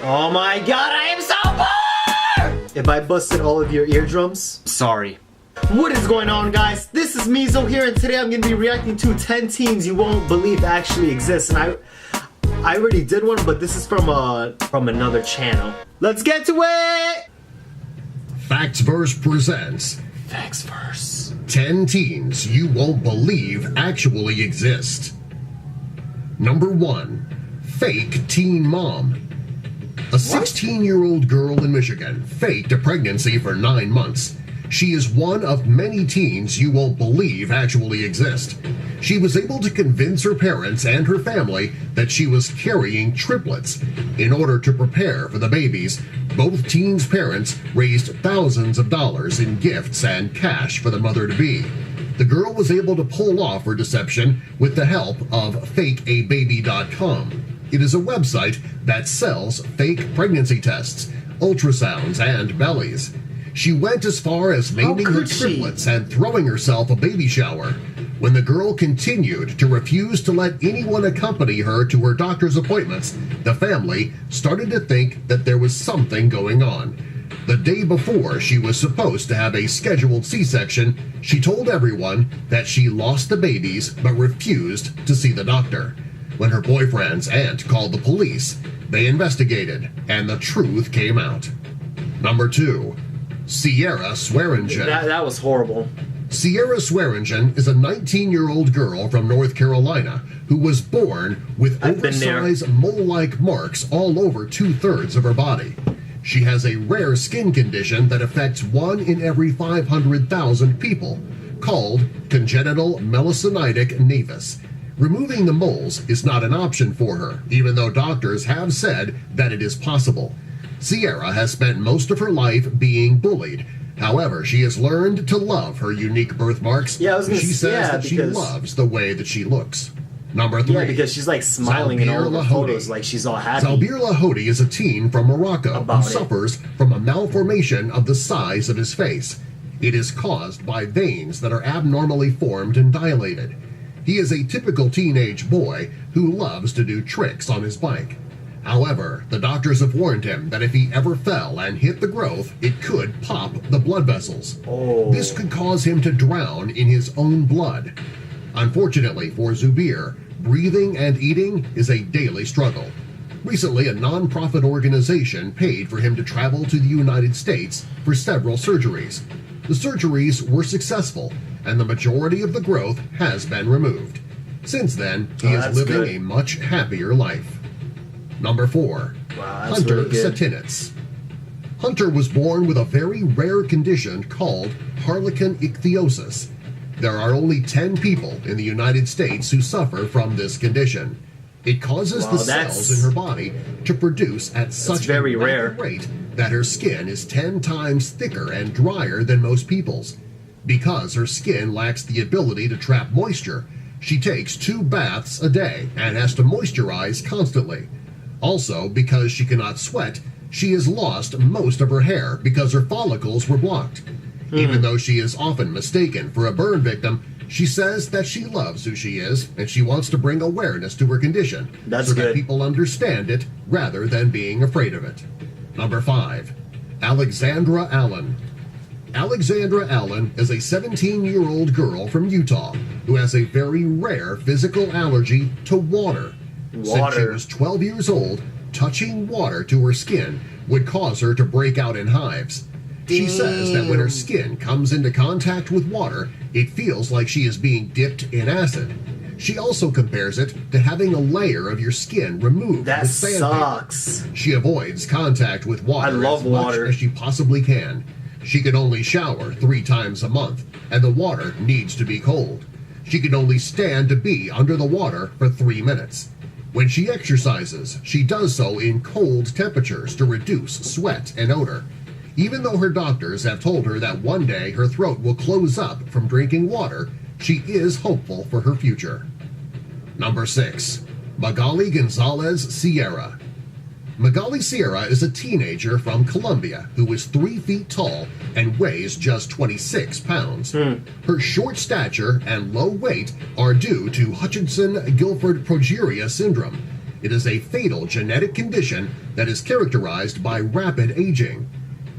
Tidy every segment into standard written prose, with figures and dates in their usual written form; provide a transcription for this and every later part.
Oh my god, I am so bored! If I busted all of your eardrums, sorry. What is going on, guys? This is Mizo here, and today I'm going to be reacting to 10 teens you won't believe actually exist. And I already did one, but this is from another channel. Let's get to it! Factsverse presents Factsverse. 10 teens you won't believe actually exist. Number 1. Fake teen mom. A 16-year-old girl in Michigan faked a pregnancy for 9 months. She is one of many teens you won't believe actually exist. She was able to convince her parents and her family that she was carrying triplets. In order to prepare for the babies, both teens' parents raised thousands of dollars in gifts and cash for the mother-to-be. The girl was able to pull off her deception with the help of fakeababy.com. It is a website that sells fake pregnancy tests, ultrasounds, and bellies. She went as far as naming her triplets and throwing herself a baby shower. When the girl continued to refuse to let anyone accompany her to her doctor's appointments, the family started to think that there was something going on. The day before she was supposed to have a scheduled C-section, she told everyone that she lost the babies but refused to see the doctor. When her boyfriend's aunt called the police, they investigated, and the truth came out. Number 2. Sierra Swearingen. That was horrible. Sierra Swearingen is a 19-year-old girl from North Carolina who was born with oversized mole-like marks all over 2/3 of her body. She has a rare skin condition that affects 1 in every 500,000 people, called congenital melanocytic nevus. Removing the moles is not an option for her, even though doctors have said that it is possible. Sierra has spent most of her life being bullied. However, she has learned to love her unique birthmarks. She says that she loves the way that she looks. Number 3. Yeah, because she's like smiling in all the photos, like she's all happy. Zalbir Lahodi is a teen from Morocco who suffers from a malformation of the size of his face. It is caused by veins that are abnormally formed and dilated. He is a typical teenage boy who loves to do tricks on his bike. However, the doctors have warned him that if he ever fell and hit the growth, it could pop the blood vessels. This could cause him to drown in his own blood. Unfortunately for Zubir, breathing and eating is a daily struggle. Recently, a non-profit organization paid for him to travel to the United States for several surgeries. The surgeries were successful, and the majority of the growth has been removed. Since then, he is living a much happier life. Number 4. Hunter Satinitz. Hunter was born with a very rare condition called harlequin ichthyosis. There are only 10 people in the United States who suffer from this condition. It causes the cells in her body to produce at such a rapid rate that her skin is 10 times thicker and drier than most people's. Because her skin lacks the ability to trap moisture, she takes 2 baths a day and has to moisturize constantly. Also, because she cannot sweat, she has lost most of her hair because her follicles were blocked. Even though she is often mistaken for a burn victim, she says that she loves who she is and she wants to bring awareness to her condition so that people understand it rather than being afraid of it. Number 5. Alexandra Allen. Alexandra Allen is a 17-year-old girl from Utah who has a very rare physical allergy to water. Since she was 12 years old, touching water to her skin would cause her to break out in hives. She says that when her skin comes into contact with water, it feels like she is being dipped in acid. She also compares it to having a layer of your skin removed with sandpaper. She avoids contact with water as much as she possibly can. She can only shower 3 times a month, and the water needs to be cold. She can only stand to be under the water for 3 minutes. When she exercises, she does so in cold temperatures to reduce sweat and odor. Even though her doctors have told her that one day her throat will close up from drinking water, she is hopeful for her future. Number 6. Magali Gonzalez Sierra. Magali Sierra is a teenager from Colombia who is 3 feet tall and weighs just 26 pounds. Her short stature and low weight are due to Hutchinson-Gilford progeria syndrome. It is a fatal genetic condition that is characterized by rapid aging.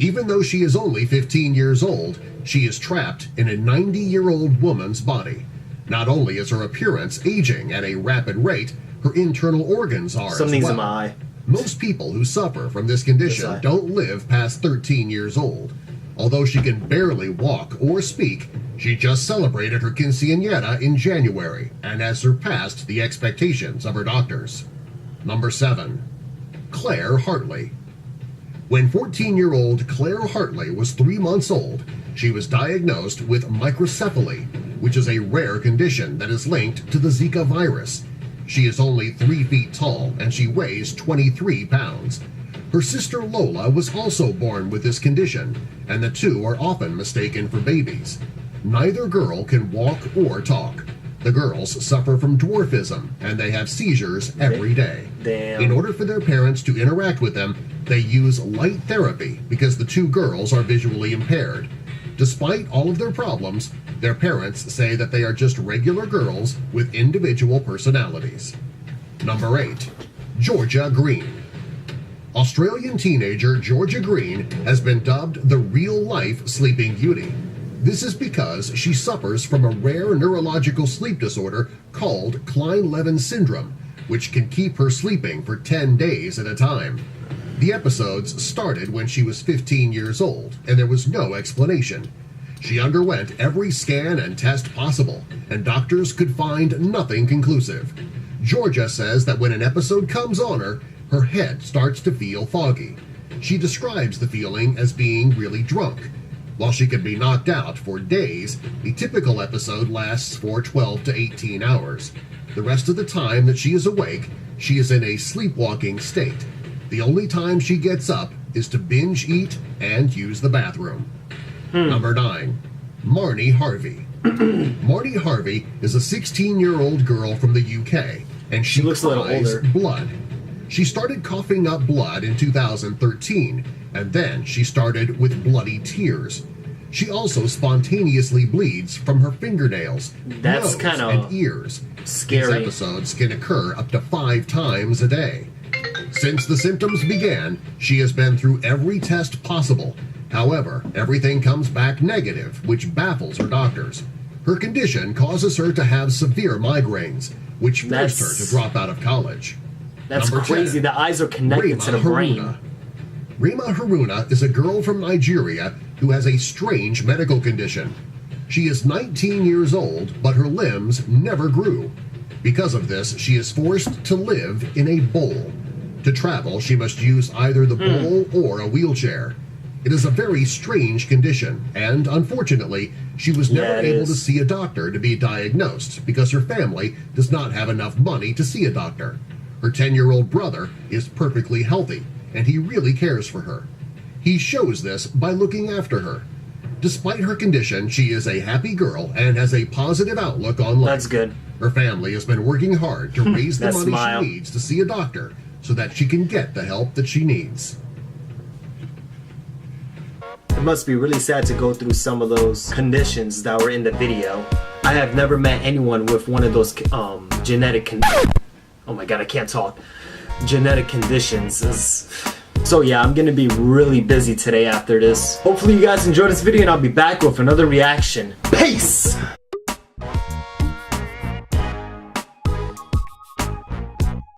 Even though she is only 15 years old, she is trapped in a 90-year-old woman's body. Not only is her appearance aging at a rapid rate, her internal organs are Something's as well. in my eye. Most people who suffer from this condition don't live past 13 years old. Although she can barely walk or speak, she just celebrated her quinceañera in January and has surpassed the expectations of her doctors. Number 7. Claire Hartley. When 14-year-old Claire Hartley was 3 months old, she was diagnosed with microcephaly, which is a rare condition that is linked to the Zika virus. She is only 3 feet tall and she weighs 23 pounds. Her sister Lola was also born with this condition, and the two are often mistaken for babies. Neither girl can walk or talk. The girls suffer from dwarfism, and they have seizures every day. Damn. In order for their parents to interact with them, they use light therapy because the two girls are visually impaired. Despite all of their problems, their parents say that they are just regular girls with individual personalities. Number 8. Georgia Green. Australian teenager Georgia Green has been dubbed the real-life Sleeping Beauty. This is because she suffers from a rare neurological sleep disorder called Klein-Levin syndrome, which can keep her sleeping for 10 days at a time. The episodes started when she was 15 years old, and there was no explanation. She underwent every scan and test possible, and doctors could find nothing conclusive. Georgia says that when an episode comes on her, her head starts to feel foggy. She describes the feeling as being really drunk. While she can be knocked out for days, a typical episode lasts for 12 to 18 hours. The rest of the time that she is awake, she is in a sleepwalking state. The only time she gets up is to binge eat and use the bathroom. Number 9. Marnie Harvey. Marnie Harvey is a 16-year-old girl from the UK, and she looks a little cries older. blood. She started coughing up blood in 2013, and then she started with bloody tears. She also spontaneously bleeds from her fingernails, That's nose, kinda and ears. scary. These episodes can occur up to 5 times a day. Since the symptoms began, she has been through every test possible. However, everything comes back negative, which baffles her doctors. Her condition causes her to have severe migraines, which forced her to drop out of college. That's Number crazy. 10. The eyes are connected to the brain. Rima Haruna is a girl from Nigeria who has a strange medical condition. She is 19 years old, but her limbs never grew. Because of this, she is forced to live in a bowl. To travel, she must use either the bowl or a wheelchair. It is a very strange condition, and unfortunately, she was never able to see a doctor to be diagnosed because her family does not have enough money to see a doctor. Her 10-year-old brother is perfectly healthy, and he really cares for her. He shows this by looking after her. Despite her condition, she is a happy girl and has a positive outlook on life. That's good. Her family has been working hard to raise the money smile. she needs to see a doctor so that she can get the help that she needs. It must be really sad to go through some of those conditions that were in the video. I have never met anyone with one of those genetic oh my god, I can't talk. Genetic conditions. So yeah, I'm gonna be really busy today after this. Hopefully you guys enjoyed this video and I'll be back with another reaction. Peace!